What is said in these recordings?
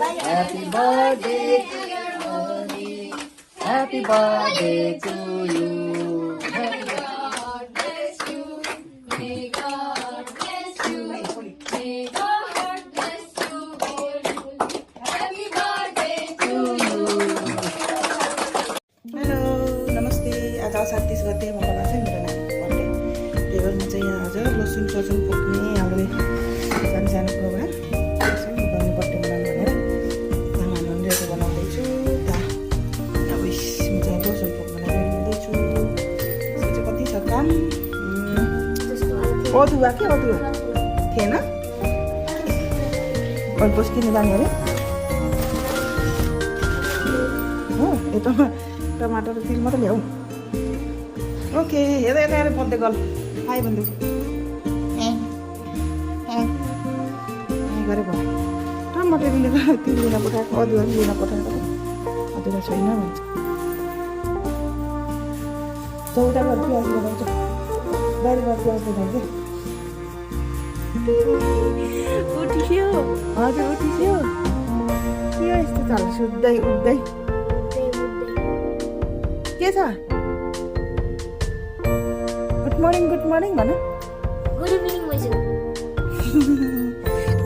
Happy birthday, dear Modi. Happy birthday to you. God bless you. May God bless you. May God bless you. Happy birthday to you. Hello नमस्ते आज 30 गते मङ्गलबार चाहिँ मेरो नानीको birthday त्यही भएर म चाहिँ यहाँ आज लसुन ससुन पुग्ने हामीले सानो सानो प्रोग्राम गर्ने बर्थडे मनाउनु भनेर खानाहरू रेडी बनाउँदैछु अब म चाहिँ लसुन पुग्नलाई रेडी हुँदैछु यसको चाहिँ कति छ काम अदुवा के अदुवा थिएन अल्पोस किन्नु जाने अरे हो यतामा टमाटर तिल मात्रै ल्याऊ ओके हेर यता हेर बर्थडे गर्ल हाई बन्धु गरे भयो टमाटर लिएर तिल लिन पठाएको अदुवा लिन पठाएको अदुवा छैन भन्छ 14 घर प्याज लगाउँछ 12 घर प्याज लगाउँछ उठिस्यो हजुर उठिस्यो के यस्तो चाल सुत्दै उठ्दै के छ गुड मर्निङ भन गुड इभिनिङ मैसु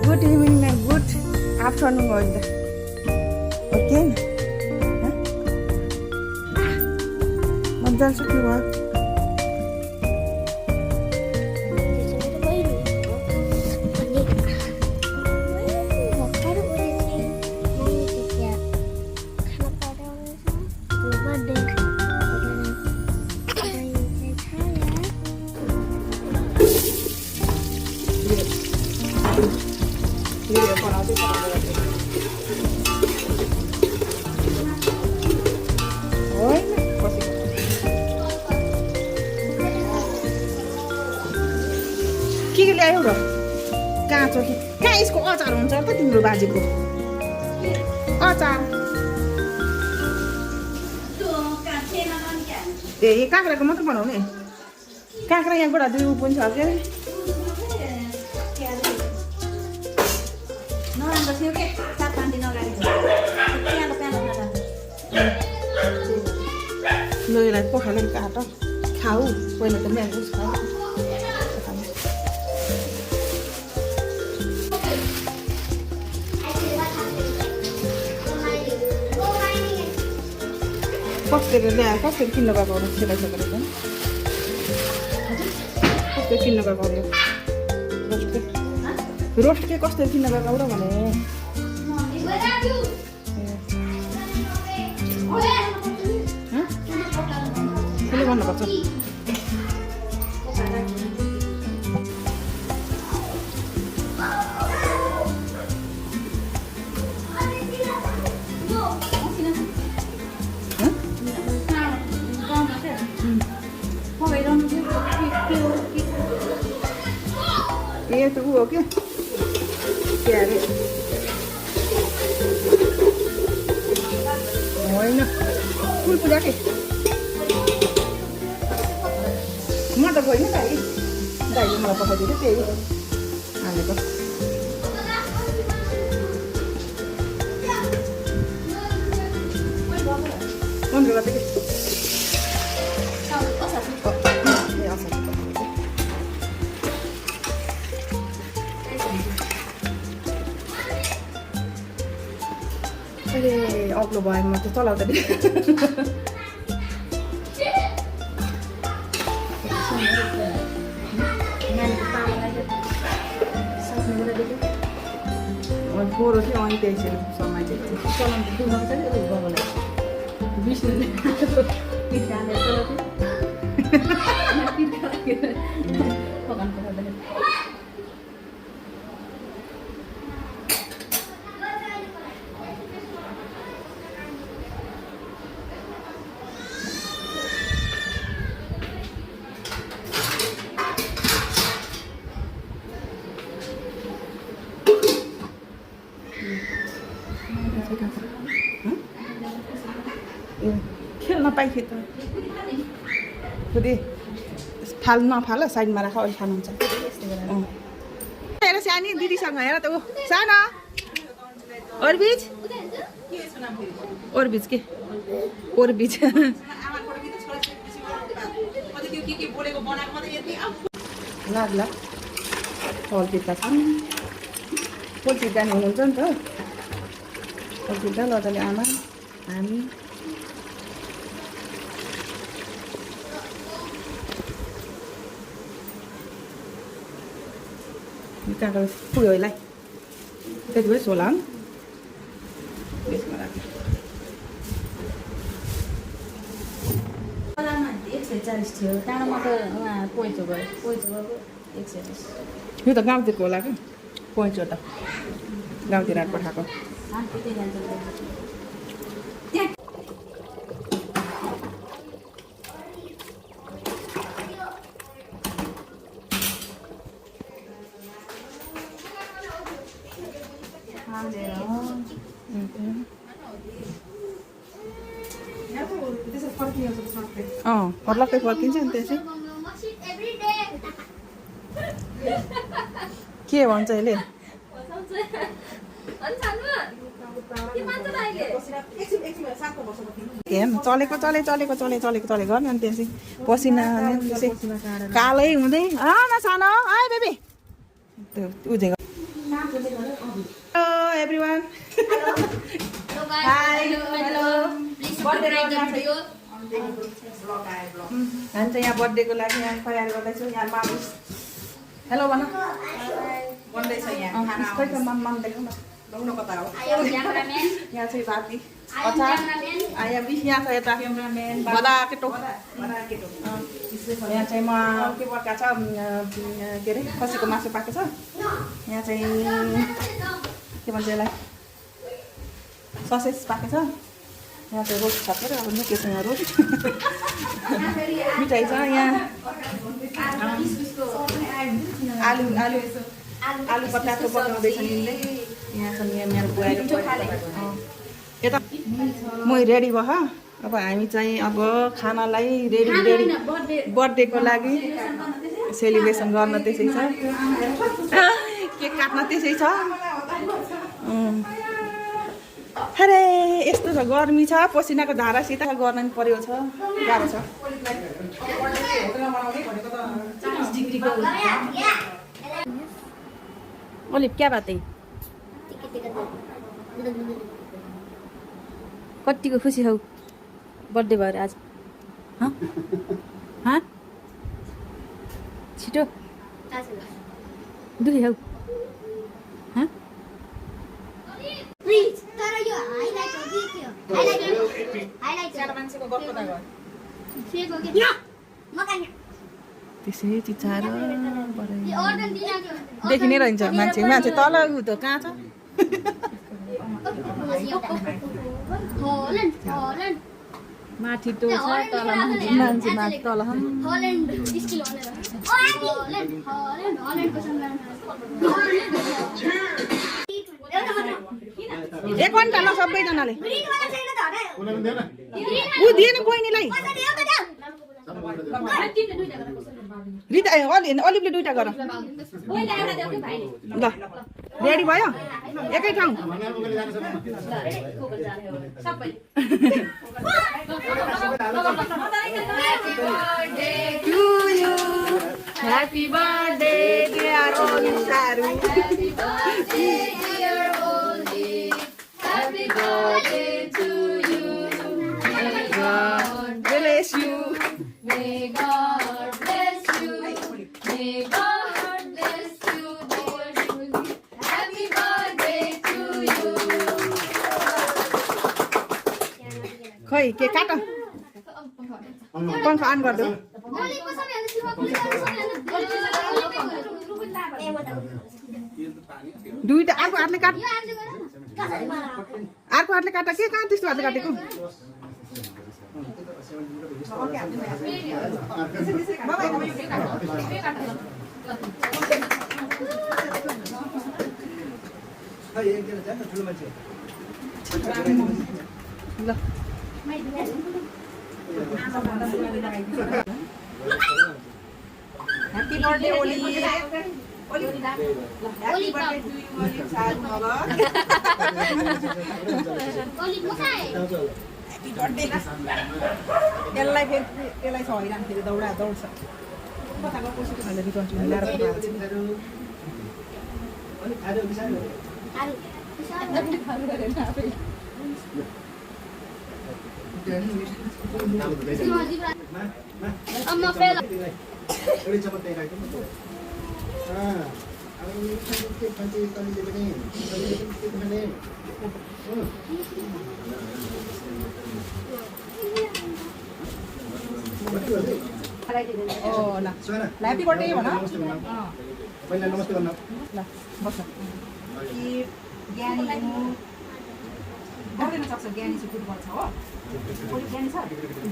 गुड इभिनिङ न गुड आफ्टरनुन हो नि त ओके मजाले सुत्नु भयो के ल्यायो र काँचो कि कहाँ यसको अचार हुन्छ त तिम्रो बाजेको अचार ए काँक्राको मात्रै बनाउने काँक्रा यहाँबाट दुई पनि छ के नराम्रो थियो के 7-5 दिन अगाडि ल यसलाई पखालेर काट खाऊ पहिला त म्याङ्गोस खाऊ कसरी ल्याएर कसरी किन्न गएको हो सेलाइसकेर चाहिँ कसरी किन्न गएको हो रोस्ट के कसरी किन्न गएको र भने कसले भन्नुपर्छ ए त ऊ हो क्या के अरे होइन फुल पूजा के म त गएन दाइले मलाई पठाइदिएको त्यही हालेको पन्ध्र गते के अहिले अग्लो भयो म त चलाउँदा गोरो थियो अनि त्यही समय चाहिँ चलाउनु दुःख छ नि बाबालाई बिस्नु पकाउनु पठाउँदाखेरि खेल्न पाइथ्यो त खुदी फाल नफाल साइडमा राख अहिले खानुहुन्छ हेर सानी दिदीसँग हेर त ऊ सानो ओरबिज ओरबिज के ओरबिज लाग्ला फलचित्ता छन् फलचित्ता नि हुनुहुन्छ नि त फलचित्ता लजाले आमा हामी कहाँको पुग्यो यसलाई त्यति भए सोला त्यसमा राख्यो 140 थियो टाढोमा त उहाँ पोइचो गयो पोइचो गएको 120 यो त गाउँतिरको होला क्या पोइचो त गाउँतिर पठाएको त्यतै जान्छ फर्लक्कै फर्किन्छ नि त्यसै के भन्छ यसले हेर्नु चलेको गर्न अनि त्यसै पसिना त्यसै कालै हुँदै सानो आयो बेबी त्यो उजेको हेलो एभ्रिवान हाई हेलो हामी चाहिँ यहाँ बर्थडेको लागि यहाँ तयारी गर्दैछौँ यहाँ मामुस हेलो भन बन्दैछ यहाँ खाना माम देखाउँ न लाउनु कता हो यहाँ चाहिँ भाती अचार यहाँ बिस यहाँ छ यता बदा केटो यहाँ चाहिँ म के पका छ के अरे खसीको मासु पाएको छ यहाँ चाहिँ के भन्छ यसलाई ससेज पाएको छ यहाँ चाहिँ रोटी छ पऱ्यो अब निकै छ यहाँ रोटी मिठाई छ यहाँ आलु आलु आलु पटाको पकाउँदैछ निले यहाँ छ यहाँ मेरो बुहारी यता म रेडी भयो अब हामी चाहिँ अब खानालाई रेडी बर्थडेको लागि सेलिब्रेसन गर्न त्यसै छ केक काट्न त्यसै छ अरे यस्तो छ गर्मी छ पसिनाको धारासित गर्न पनि पर्यो छ गाह्रो छ ओलिभ क्या बात है कतिको खुसी हौ बर्थडे भएर आज छिटो दुखी हौ त्यसै चिचाएर देखि नै रहन्छ मान्छे मान्छे तल उ त कहाँ छ माथि टो छ तल मान्छे माथि तल एक घन्टा ल सबैजनाले ऊ दिएन बहिनीलाई रिता अलिपले दुइटा गर ल रेडी भयो एकै ठाउँ Happy birthday dear Saru. Happy birthday to you. May God bless you. May God bless you. May God bless you, dear Julie. Happy birthday to you. खै के काट पंख अन गर्दो दुईटा अर्को हातले काट अर्को हातले काट के कहाँ त्यस्तो हातले काटेको ल Happy birthday, Oli. Happy birthday to you, Oli Sal Magar. Oli मुसाए Happy birthday. यसलाई छैन फेरि दौड्छ कताको कसैको खाले रिटर्न ल्याएर आरु अम्मा फेला ल ह्याप्पी बर्थडे भन पहिला नमस्ते गर्न ल बस कि ज्ञानी हुनु गर्दैन सक्छ ज्ञानी चाहिँ गुड गर्छ हो ज्ञानी छ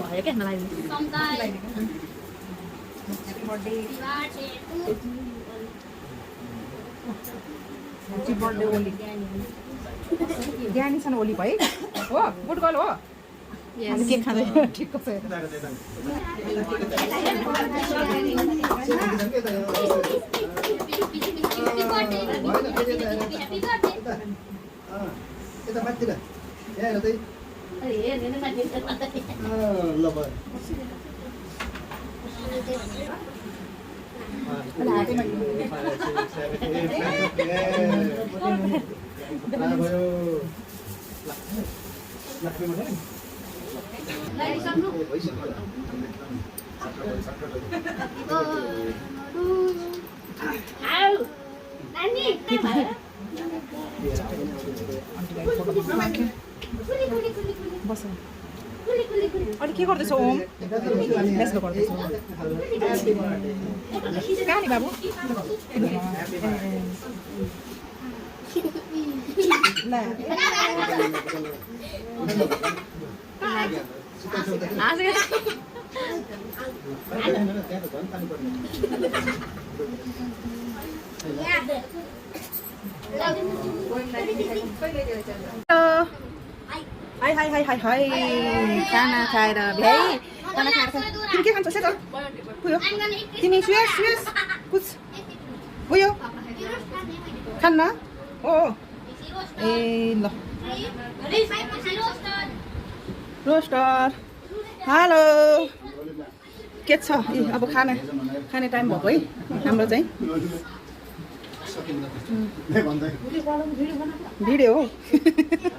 भयो क्या मलाई समताई happy birthday happy birthday Oli ज्ञानी छ ओली भाइ हो गुड गर्ल हो के खाँदैन ठिकको छ यता माथितिर यहाँ हेर त्यही ल भयो बस अनि के गर्दैछौ ओम मेसलो गर्दैछौ कहाँ नि बाबु ल high high high high high खाना खाएर भ्याइ खाना खाएर तिमी के खान्छौ सेट पुग्यो तिमी सुयस सुयस कुछ पुग्यो खान्न ओ ए ल रोस्टर हेलो के छ अब खाने टाइम भएको है हाम्रो चाहिँ भिडियो हो